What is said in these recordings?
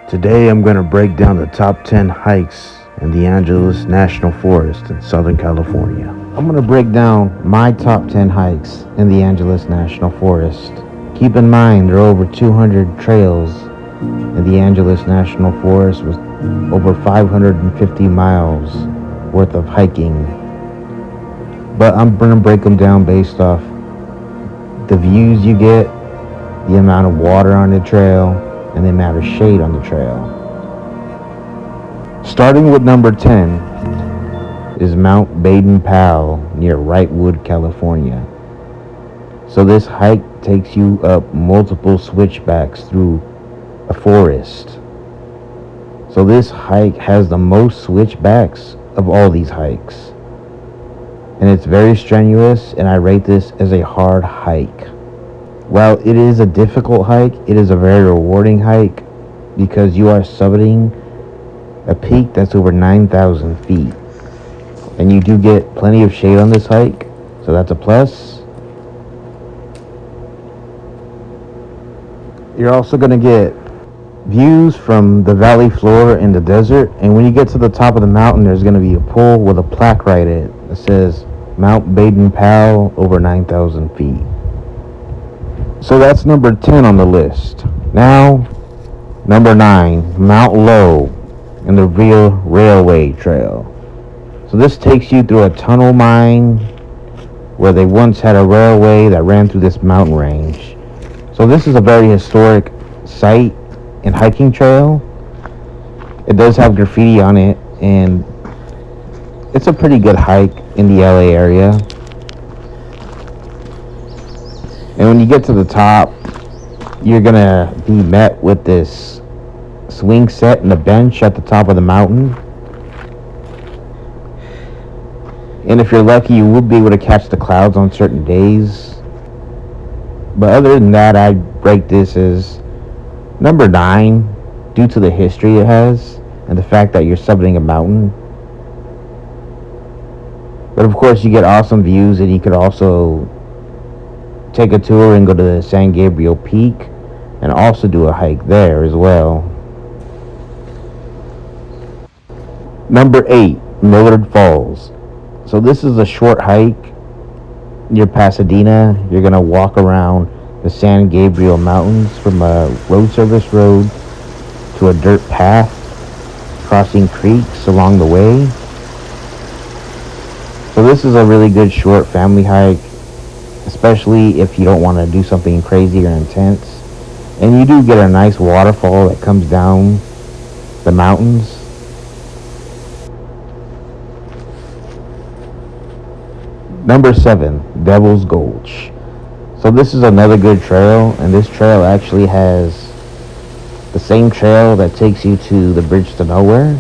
Today I'm going to break down the top 10 hikes in the Angeles National Forest in Southern California. I'm going to break down my top 10 hikes in the Angeles National Forest. Keep in mind there are over 200 trails in the Angeles National Forest with over 550 miles worth of hiking. But I'm going to break them down based off the views you get, the amount of water on the trail, and the amount of shade on the trail. Starting with number 10 is Mount Baden-Powell near Wrightwood, California. So this hike takes you up multiple switchbacks through a forest. So this hike has the most switchbacks of all these hikes. And it's very strenuous, and I rate this as a hard hike. While it is a difficult hike, it is a very rewarding hike because you are summiting a peak that's over 9,000 feet. And you do get plenty of shade on this hike, so that's a plus. You're also going to get views from the valley floor in the desert, and when you get to the top of the mountain, there's going to be a pole with a plaque right in it that says Mount Baden-Powell over 9,000 feet. So that's number 10 on the list. Now, number 9, Mount Lowe and the Real Railway Trail. So this takes you through a tunnel mine where they once had a railway that ran through this mountain range. So this is a very historic site and hiking trail. It does have graffiti on it, and it's a pretty good hike in the LA area. And when you get to the top, you're going to be met with this swing set and a bench at the top of the mountain. And if you're lucky, you will be able to catch the clouds on certain days. But other than that, I'd rate this as number 9 due to the history it has and the fact that you're summiting a mountain. But of course, you get awesome views, and you could also take a tour and go to the San Gabriel Peak and also do a hike there as well. Number 8, Millard Falls. So this is a short hike near Pasadena. You're going to walk around the San Gabriel Mountains from a road service road to a dirt path, crossing creeks along the way. So this is a really good short family hike, especially if you don't want to do something crazy or intense. And you do get a nice waterfall that comes down the mountains. Number 7, Devil's Gulch. So this is another good trail, and this trail actually has the same trail that takes you to the Bridge to Nowhere.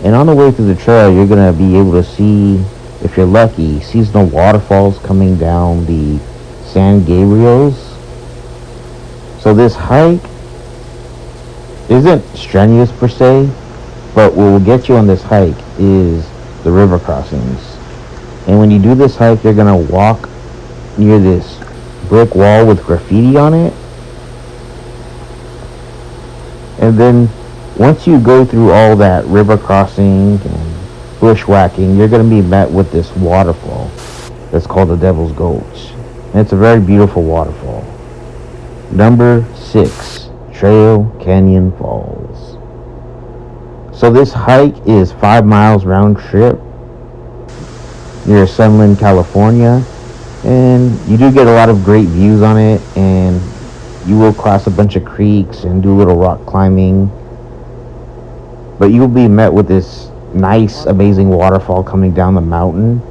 And on the way through the trail, you're going to be able to see, if you're lucky, seasonal waterfalls coming down the San Gabriels. So this hike isn't strenuous per se, but what will get you on this hike is the river crossings. And when you do this hike, you're going to walk near this brick wall with graffiti on it. And then once you go through all that river crossing and bushwhacking, you're going to be met with this waterfall that's called the Devil's Gulch, and it's a very beautiful waterfall. Number 6, Trail Canyon Falls. So this hike is 5 miles round trip near Sunland, California, and you do get a lot of great views on it, and you will cross a bunch of creeks and do a little rock climbing, but you will be met with this nice, amazing waterfall coming down the mountain.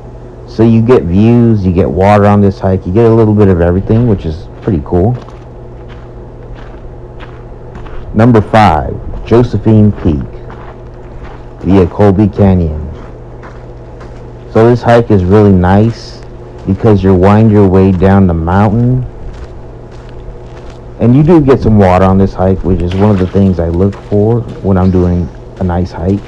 So you get views, you get water on this hike, you get a little bit of everything, which is pretty cool. Number 5, Josephine Peak via Colby Canyon. So this hike is really nice because you wind your way down the mountain, and you do get some water on this hike, which is one of the things I look for when I'm doing a nice hike.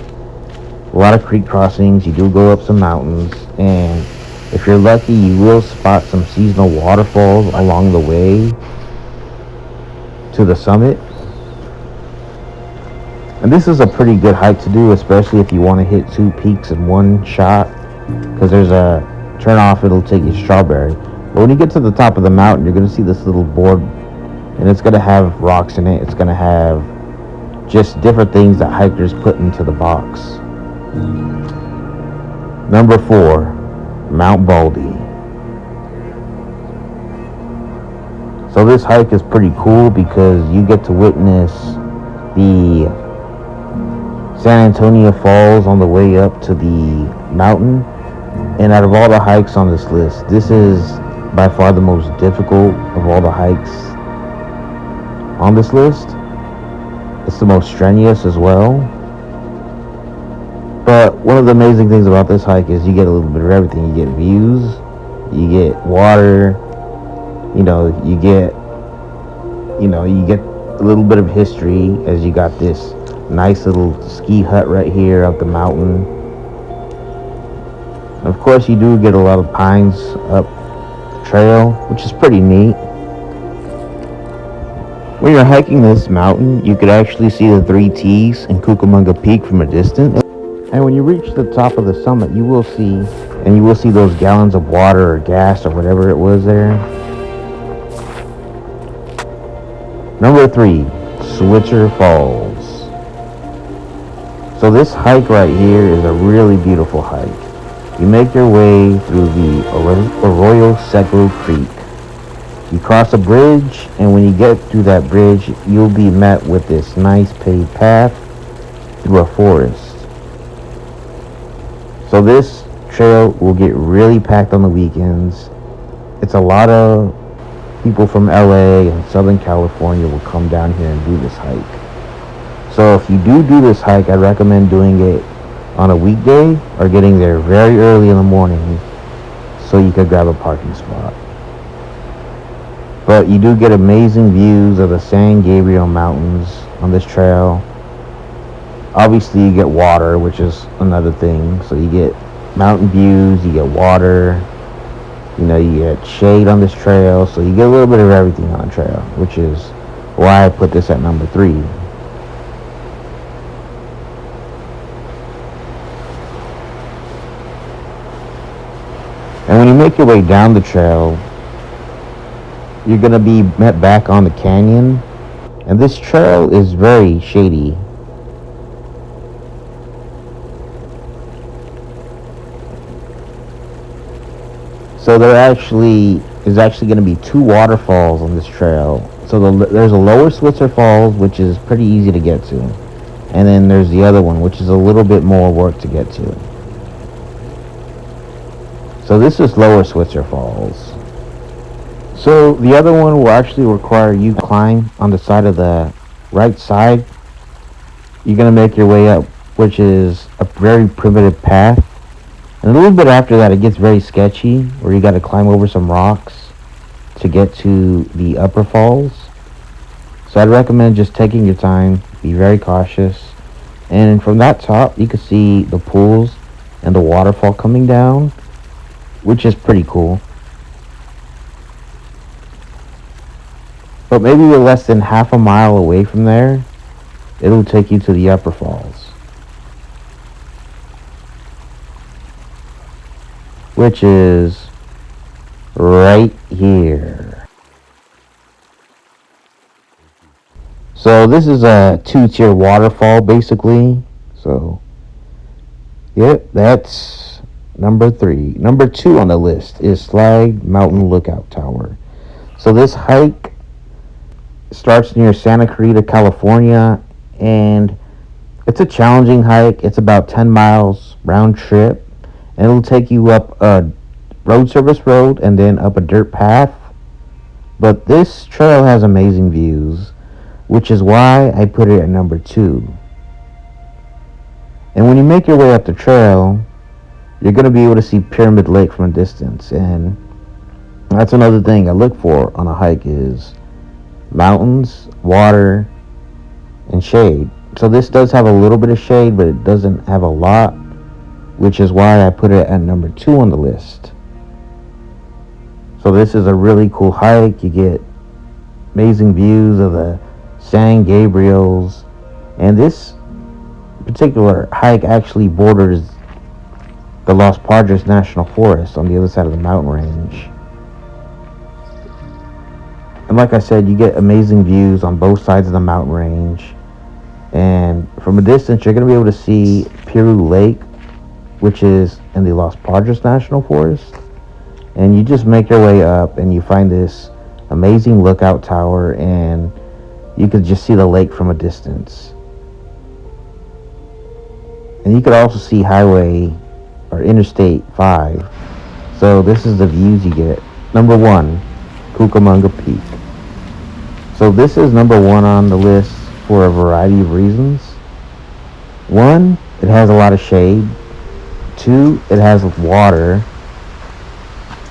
A lot of creek crossings, you do go up some mountains, and if you're lucky, you will spot some seasonal waterfalls along the way to the summit. And this is a pretty good hike to do, especially if you want to hit 2 peaks in one shot, because there's a turn off, it'll take you Strawberry. But when you get to the top of the mountain, you're going to see this little board, and it's going to have rocks in it. It's going to have just different things that hikers put into the box. Number 4, Mount Baldy. So this hike is pretty cool because you get to witness the San Antonio Falls on the way up to the mountain. And out of all the hikes on this list, this is by far the most difficult of all the hikes on this list. It's the most strenuous as well. But one of the amazing things about this hike is you get a little bit of everything. You get views, you get water, you get a little bit of history, as you got this nice little ski hut right here up the mountain. And of course, you do get a lot of pines up the trail, which is pretty neat. When you're hiking this mountain, you could actually see the 3 T's and Cucamonga Peak from a distance. And when you reach the top of the summit, you will see those gallons of water or gas or whatever it was there. Number 3, Switzer Falls. So this hike right here is a really beautiful hike. You make your way through the Arroyo Seco Creek. You cross a bridge, and when you get through that bridge, you'll be met with this nice paved path through a forest. So this trail will get really packed on the weekends. It's a lot of people from LA and Southern California will come down here and do this hike. So if you do this hike, I recommend doing it on a weekday or getting there very early in the morning so you could grab a parking spot. But you do get amazing views of the San Gabriel Mountains on this trail. Obviously you get water, which is another thing. So you get mountain views, you get water, you get shade on this trail. So you get a little bit of everything on the trail, which is why I put this at number 3. And when you make your way down the trail, you're going to be met back on the canyon. And this trail is very shady. So there is actually going to be 2 waterfalls on this trail. So there's a Lower Switzer Falls, which is pretty easy to get to. And then there's the other one, which is a little bit more work to get to. So this is Lower Switzer Falls. So the other one will actually require you climb on the side of the right side. You're going to make your way up, which is a very primitive path. And a little bit after that, it gets very sketchy, where you got to climb over some rocks to get to the upper falls. So I'd recommend just taking your time, be very cautious. And from that top, you can see the pools and the waterfall coming down, which is pretty cool. But maybe we're less than half a mile away from there, it'll take you to the upper falls, which is right here. So this is a 2-tier waterfall basically. So yep, that's number 3. Number 2 on the list is Slag Mountain Lookout Tower. So this hike starts near Santa Clarita, California, and it's a challenging hike. It's about 10 miles round trip, and it'll take you up a road service road and then up a dirt path. But this trail has amazing views, which is why I put it at number 2. And when you make your way up the trail, you're going to be able to see Pyramid Lake from a distance, and that's another thing I look for on a hike is mountains, water, and shade. So this does have a little bit of shade, but it doesn't have a lot, which is why I put it at number 2 on the list. So this is a really cool hike. You get amazing views of the San Gabriels, and this particular hike actually borders the Los Padres National Forest on the other side of the mountain range. And like I said, you get amazing views on both sides of the mountain range. And from a distance, you're going to be able to see Piru Lake, which is in the Los Padres National Forest. And you just make your way up and you find this amazing lookout tower, and you could just see the lake from a distance. And you could also see highway or Interstate 5. So this is the views you get. Number 1, Cucamonga Peak. So this is number 1 on the list for a variety of reasons. 1, it has a lot of shade. 2, it has water.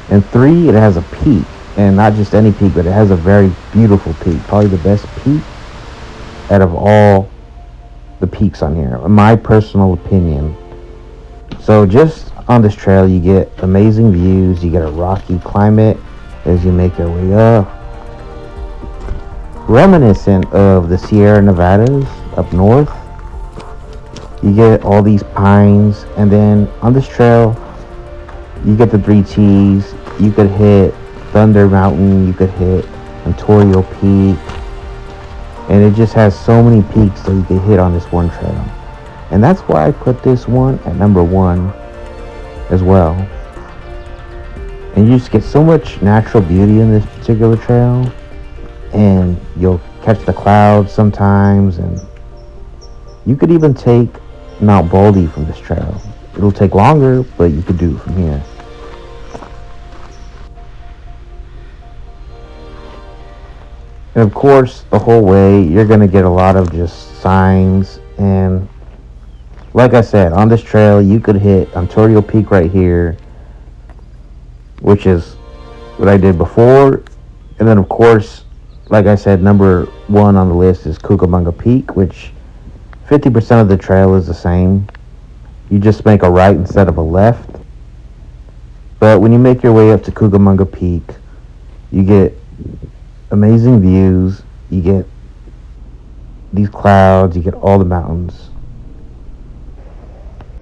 And 3, it has a peak. And not just any peak, but it has a very beautiful peak. Probably the best peak out of all the peaks on here, in my personal opinion. So just on this trail, you get amazing views. You get a rocky climate as you make your way up, reminiscent of the Sierra Nevadas up north. You get all these pines, and then on this trail, you get the 3 T's. You could hit Thunder Mountain, you could hit Ontario Peak, and it just has so many peaks that you can hit on this one trail. And that's why I put this one at number 1 as well. And you just get so much natural beauty in this particular trail, and you'll catch the clouds sometimes, and you could even take Mount Baldy from this trail. It'll take longer, but you could do it from here. And of course, the whole way, you're going to get a lot of just signs. And like I said, on this trail, you could hit Ontario Peak right here, which is what I did before. And then, of course, like I said, number 1 on the list is Cucamonga Peak, which 50% of the trail is the same. You just make a right instead of a left. But when you make your way up to Cucamonga Peak, you get amazing views. You get these clouds, you get all the mountains.